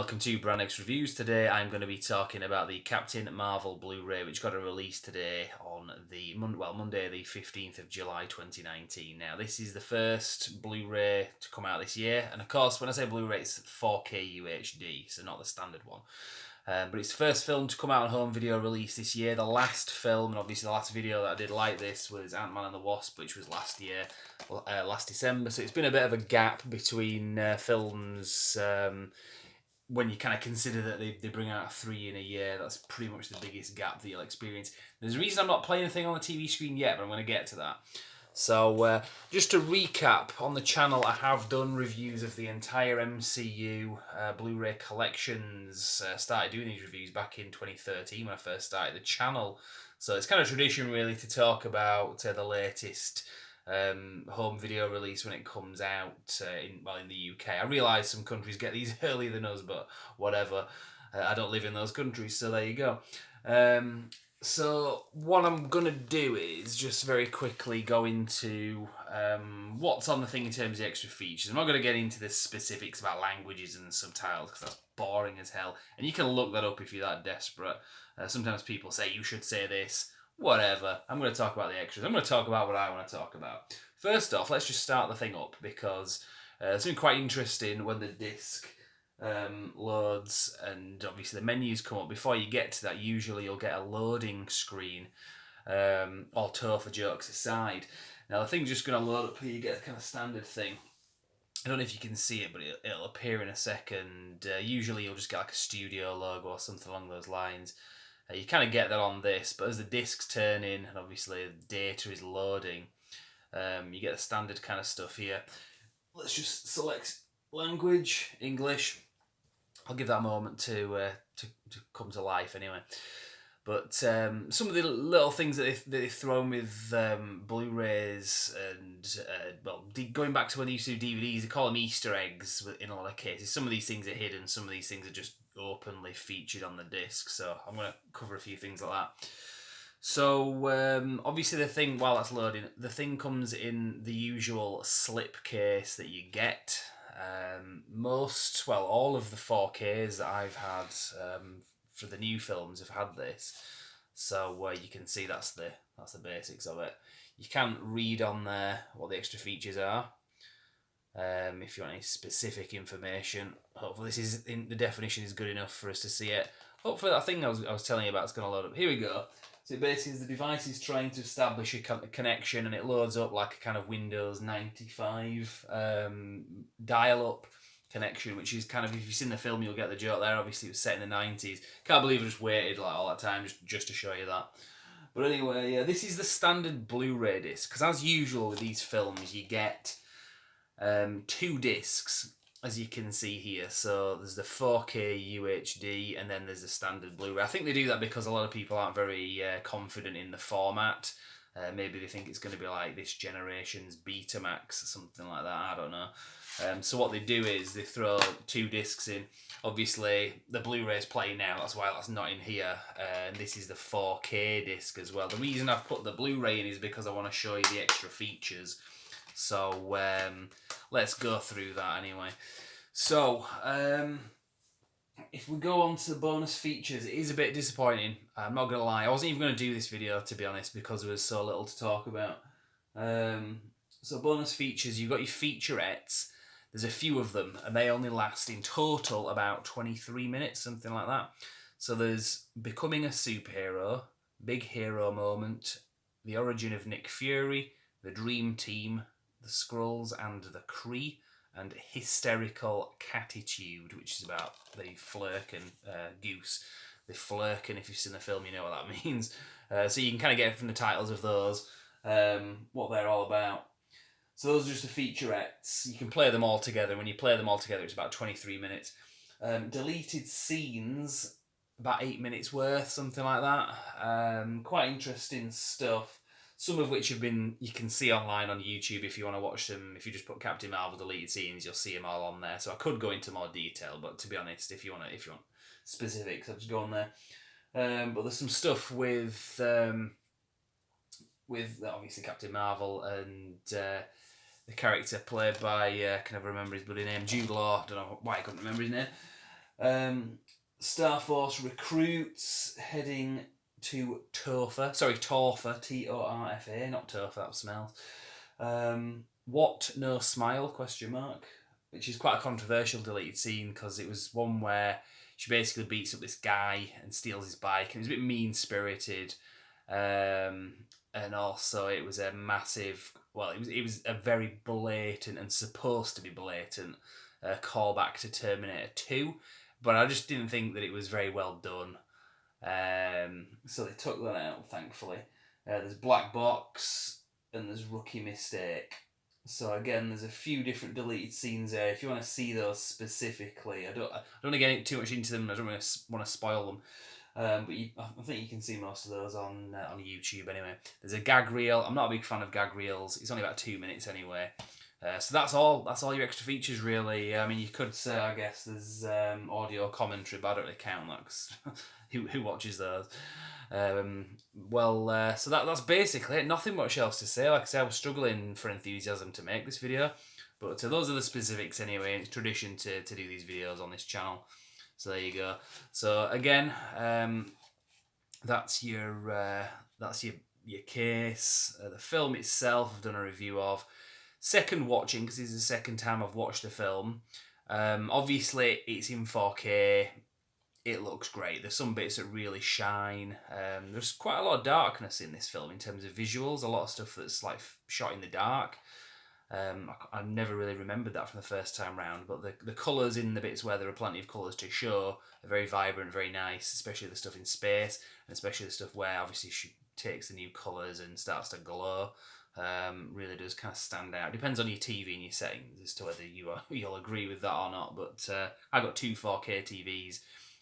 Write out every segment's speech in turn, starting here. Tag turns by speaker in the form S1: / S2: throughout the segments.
S1: welcome to Brand X Reviews. Today I'm going to be talking about the Captain Marvel Blu-ray, which got a release today on the Monday the 15th of July 2019. Now, this is the first Blu-ray to come out this year, and of course, when I say Blu-ray, it's 4K UHD, so not the standard one. But it's the first film to come out on home video release this year. The last film, and obviously the last video that I did like this, was Ant-Man and the Wasp, which was last year, last December. So it's been a bit of a gap between films. When you kind of consider that they bring out 3 in a year, that's pretty much the biggest gap that you'll experience. There's a reason I'm not playing anything on the TV screen yet, but I'm going to get to that. So, just to recap, on the channel I have done reviews of the entire MCU Blu-ray collections. Started doing these reviews back in 2013 when I first started the channel. So it's kind of tradition really to talk about the latest home video release when it comes out in the UK. I realise some countries get these earlier than us, but whatever. I don't live in those countries, so there you go. So what I'm going to do is just very quickly go into what's on the thing in terms of extra features. I'm not going to get into the specifics about languages and subtitles because that's boring as hell. And you can look that up if you're that desperate. Sometimes people say you should say this. Whatever. I'm going to talk about the extras. I'm going to talk about what I want to talk about. First off, let's just start the thing up because it's been quite interesting when the disc loads and obviously the menus come up. Before you get to that, usually you'll get a loading screen, all tofu jokes aside. Now the thing's just going to load up here. You get a kind of standard thing. I don't know if you can see it, but it'll appear in a second. Usually you'll just get like a studio logo or something along those lines. You kind of get that on this, but as the discs turn in and obviously the data is loading, you get the standard kind of stuff here. Let's just select language, English. I'll give that a moment to come to life anyway. But some of the little things that they throw in with Blu-rays and going back to when they used to do DVDs, they call them Easter eggs in a lot of cases. Some of these things are hidden, some of these things are just openly featured on the disc. So I'm going to cover a few things like that. So obviously the thing, while that's loading, the thing comes in the usual slip case that you get. All of the 4Ks that I've had for the new films have had this, so you can see that's the basics of it. You can't read on there what the extra features are. If you want any specific information, hopefully the definition is good enough for us to see it. Hopefully that thing I was telling you about is going to load up. Here we go. So basically the device is trying to establish a connection and it loads up like a kind of Windows 95 dial-up connection, which is kind of, if you've seen the film you'll get the joke there. Obviously it was set in the 90s. Can't believe I just waited like all that time just to show you that. But anyway, yeah, this is the standard Blu-ray disc, because as usual with these films you get 2 discs, as you can see here. So there's the 4K UHD and then there's the standard Blu-ray. I think they do that because a lot of people aren't very confident in the format. Maybe they think it's going to be like this generation's Betamax or something like that. I don't know. So what they do is they throw 2 discs in. Obviously the Blu-ray's playing now, that's why that's not in here. And this is the 4K disc as well. The reason I've put the Blu-ray in is because I want to show you the extra features. So let's go through that anyway. So if we go on to the bonus features, it is a bit disappointing. I'm not going to lie. I wasn't even going to do this video, to be honest, because there was so little to talk about. So bonus features, you've got your featurettes. There's a few of them, and they only last in total about 23 minutes, something like that. So there's Becoming a Superhero, Big Hero Moment, The Origin of Nick Fury, The Dream Team, The Skrulls and the Kree, and Hysterical Catitude, which is about the Flurkin goose. The Flurkin, if you've seen the film, you know what that means. So you can kind of get from the titles of those what they're all about. So those are just the featurettes. You can play them all together. When you play them all together, it's about 23 minutes. Deleted scenes, about 8 minutes worth, something like that. Quite interesting stuff. Some of which you can see online on YouTube if you want to watch them. If you just put Captain Marvel deleted scenes, you'll see them all on there. So I could go into more detail, but to be honest, if you want specifics, I'll just go on there. But there's some stuff with obviously Captain Marvel and the character played by, can I remember his bloody name? Jude Law. I don't know why I couldn't remember his name. Um, Star Force recruits heading to Torfa. Sorry, Torfa, Torfa, not Torfa. That smells. What? No smile? Question mark. Which is quite a controversial deleted scene because it was one where she basically beats up this guy and steals his bike, and it was a bit mean spirited. And also it was a massive. Well, it was a very blatant and supposed to be blatant callback to Terminator 2, but I just didn't think that it was very well done. So they took that out, thankfully. There's Black Box and there's Rookie Mistake. So again, there's a few different deleted scenes there. If you want to see those specifically, I don't want to get too much into them. I don't want to spoil them. But I think you can see most of those on YouTube anyway. There's a gag reel. I'm not a big fan of gag reels. It's only about 2 minutes anyway. So that's all. That's all your extra features, really. I mean, you could say, I guess, there's audio commentary, but I don't really count that because who watches those? So that's basically it. Nothing much else to say. Like I said, I was struggling for enthusiasm to make this video, but those are the specifics anyway. It's tradition to do these videos on this channel. So there you go. So again, that's your case. The film itself, I've done a review of. Second watching, because this is the second time I've watched the film. Obviously, it's in 4K. It looks great. There's some bits that really shine. There's quite a lot of darkness in this film in terms of visuals. A lot of stuff that's like shot in the dark. I never really remembered that from the first time round, but the colours in the bits where there are plenty of colours to show are very vibrant, very nice, especially the stuff in space, and especially the stuff where obviously she takes the new colours and starts to glow. Really does kind of stand out. Depends on your TV and your settings as to whether you'll agree with that or not, but I got two 4K TVs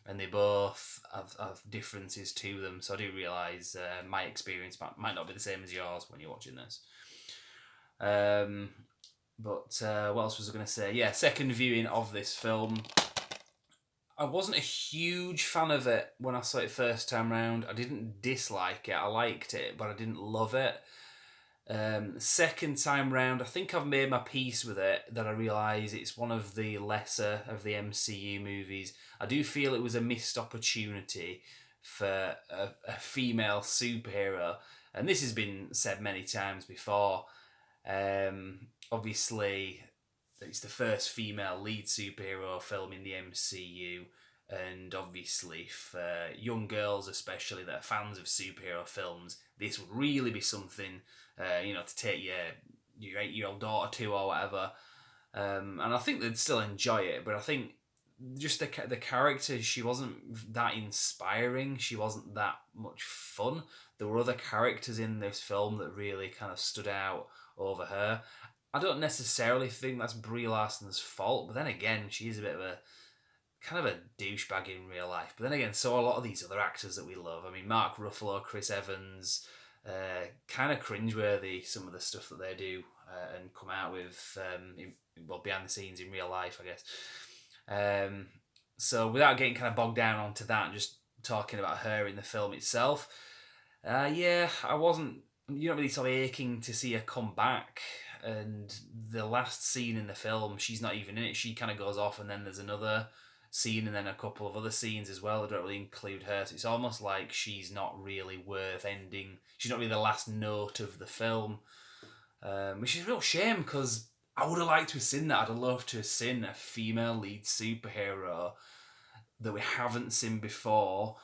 S1: and they both have differences to them, so I do realise my experience might not be the same as yours when you're watching this. But what else was I going to say? Yeah, second viewing of this film. I wasn't a huge fan of it when I saw it first time round. I didn't dislike it. I liked it, but I didn't love it. Second time round, I think I've made my peace with it, that I realise it's one of the lesser of the MCU movies. I do feel it was a missed opportunity for a female superhero, and this has been said many times before. Obviously, it's the first female lead superhero film in the MCU, and obviously for young girls especially that are fans of superhero films, this would really be something to take your 8-year-old daughter to or whatever, and I think they'd still enjoy it. But I think just the character, she wasn't that inspiring. She wasn't that much fun. There were other characters in this film that really kind of stood out over her. I don't necessarily think that's Brie Larson's fault, but then again, she's a bit of a kind of a douchebag in real life. But then again, so a lot of these other actors that we love. I mean, Mark Ruffalo, Chris Evans, kind of cringeworthy some of the stuff that they do and come out with behind the scenes in real life, I guess. So without getting kind of bogged down onto that and just talking about her in the film itself, I wasn't, really sort of aching to see her come back. And the last scene in the film, she's not even in it. She kind of goes off, and then there's another scene, and then a couple of other scenes as well that don't really include her. So it's almost like she's not really worth ending. She's not really the last note of the film, which is a real shame because I would have liked to have seen that. I'd have loved to have seen a female lead superhero that we haven't seen before.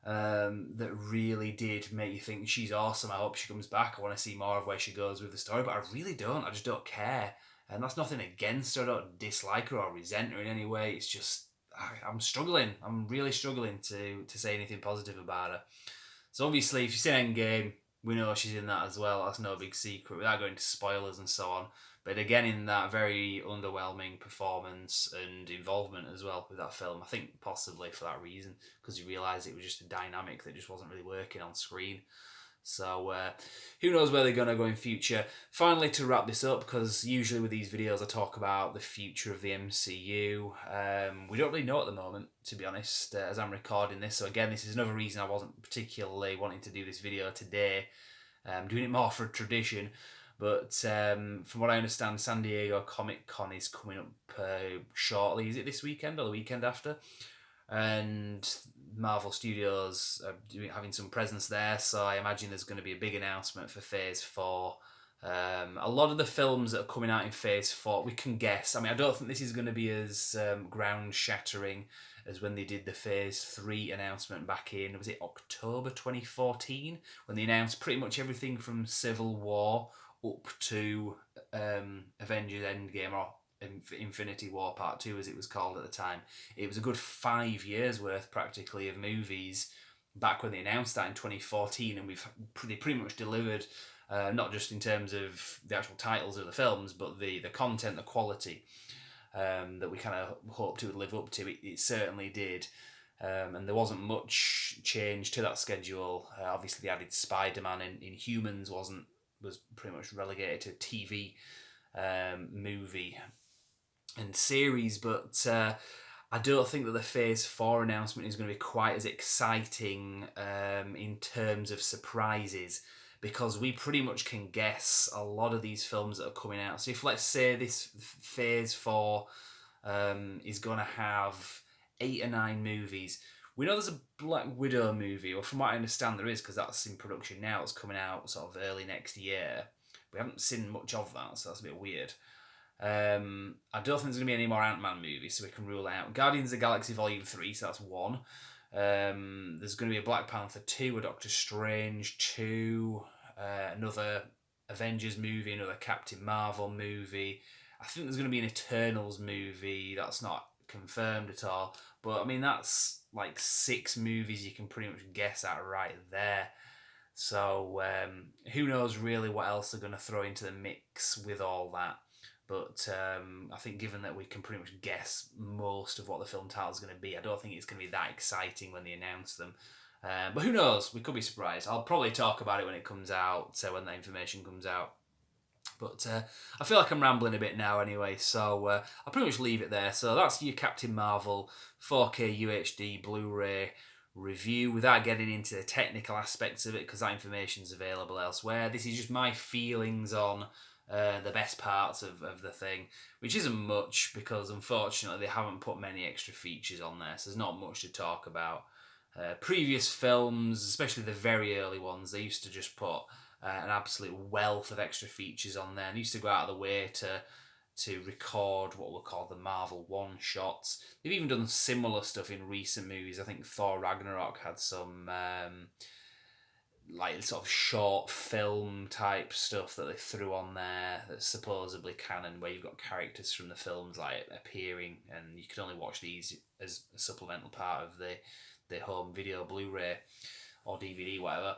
S1: That really did make you think she's awesome. I hope she comes back. I want to see more of where she goes with the story, but I really don't. I just don't care. And that's nothing against her. I don't dislike her or resent her in any way. It's just, I'm struggling. I'm really struggling to say anything positive about her. So obviously, if you've seen Endgame, we know she's in that as well. That's no big secret without going to spoilers and so on. But again, in that very underwhelming performance and involvement as well with that film, I think possibly for that reason, because you realise it was just a dynamic that just wasn't really working on screen. So who knows where they're going to go in future. Finally, to wrap this up, because usually with these videos I talk about the future of the MCU. We don't really know at the moment, to be honest, as I'm recording this. So again, this is another reason I wasn't particularly wanting to do this video today. I'm doing it more for tradition. But from what I understand, San Diego Comic Con is coming up shortly. Is it this weekend or the weekend after? and Marvel Studios are having some presence there, so I imagine there's going to be a big announcement for Phase 4. A lot of the films that are coming out in Phase 4, we can guess. I mean, I don't think this is going to be as ground shattering as when they did the Phase 3 announcement back in, was it October 2014? When they announced pretty much everything from Civil War up to Avengers Endgame, or Infinity War Part 2 as it was called at the time. It was a good 5 years worth practically of movies back when they announced that in 2014, and they pretty much delivered, not just in terms of the actual titles of the films, but the content, the quality that we kind of hoped it would live up to. It certainly did. And there wasn't much change to that schedule. Obviously, the added Spider-Man in Humans was pretty much relegated to TV, movie and series, but I don't think that the Phase 4 announcement is going to be quite as exciting in terms of surprises, because we pretty much can guess a lot of these films that are coming out. So if, let's say, this Phase 4 is going to have 8 or 9 movies, we know there's a Black Widow movie, or from what I understand there is, because that's in production now. It's coming out sort of early next year. We haven't seen much of that, so that's a bit weird. I don't think there's going to be any more Ant-Man movies, so we can rule out. Guardians of the Galaxy Volume 3, so that's 1. There's going to be a Black Panther 2, a Doctor Strange 2, another Avengers movie, another Captain Marvel movie. I think there's going to be an Eternals movie. That's not confirmed at all. But, I mean, that's like 6 movies you can pretty much guess at right there. So, who knows really what else they're going to throw into the mix with all that. But I think given that we can pretty much guess most of what the film title is going to be, I don't think it's going to be that exciting when they announce them. But who knows? We could be surprised. I'll probably talk about it when it comes out, when that information comes out. But I feel like I'm rambling a bit now anyway, so I'll pretty much leave it there. So that's your Captain Marvel 4K UHD Blu-ray review, without getting into the technical aspects of it, because that information's available elsewhere. This is just my feelings on the best parts of the thing, which isn't much, because unfortunately they haven't put many extra features on there, so there's not much to talk about. Previous films, especially the very early ones, they used to just put an absolute wealth of extra features on there, and used to go out of the way to record what were called the Marvel one-shots. They've even done similar stuff in recent movies. I think Thor Ragnarok had some like sort of short film type stuff that they threw on there that's supposedly canon, where you've got characters from the films like appearing, and you can only watch these as a supplemental part of the home video Blu-ray or DVD, whatever.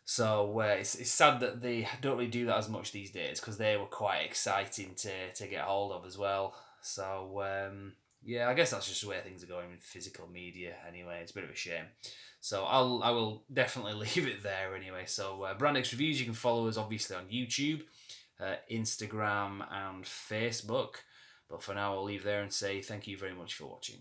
S1: So it's sad that they don't really do that as much these days, because they were quite exciting to get hold of as well. So yeah, I guess that's just the way things are going with physical media anyway. It's a bit of a shame. So I will definitely leave it there anyway. So Brand X Reviews, you can follow us obviously on YouTube, Instagram and Facebook. But for now, I'll leave there and say thank you very much for watching.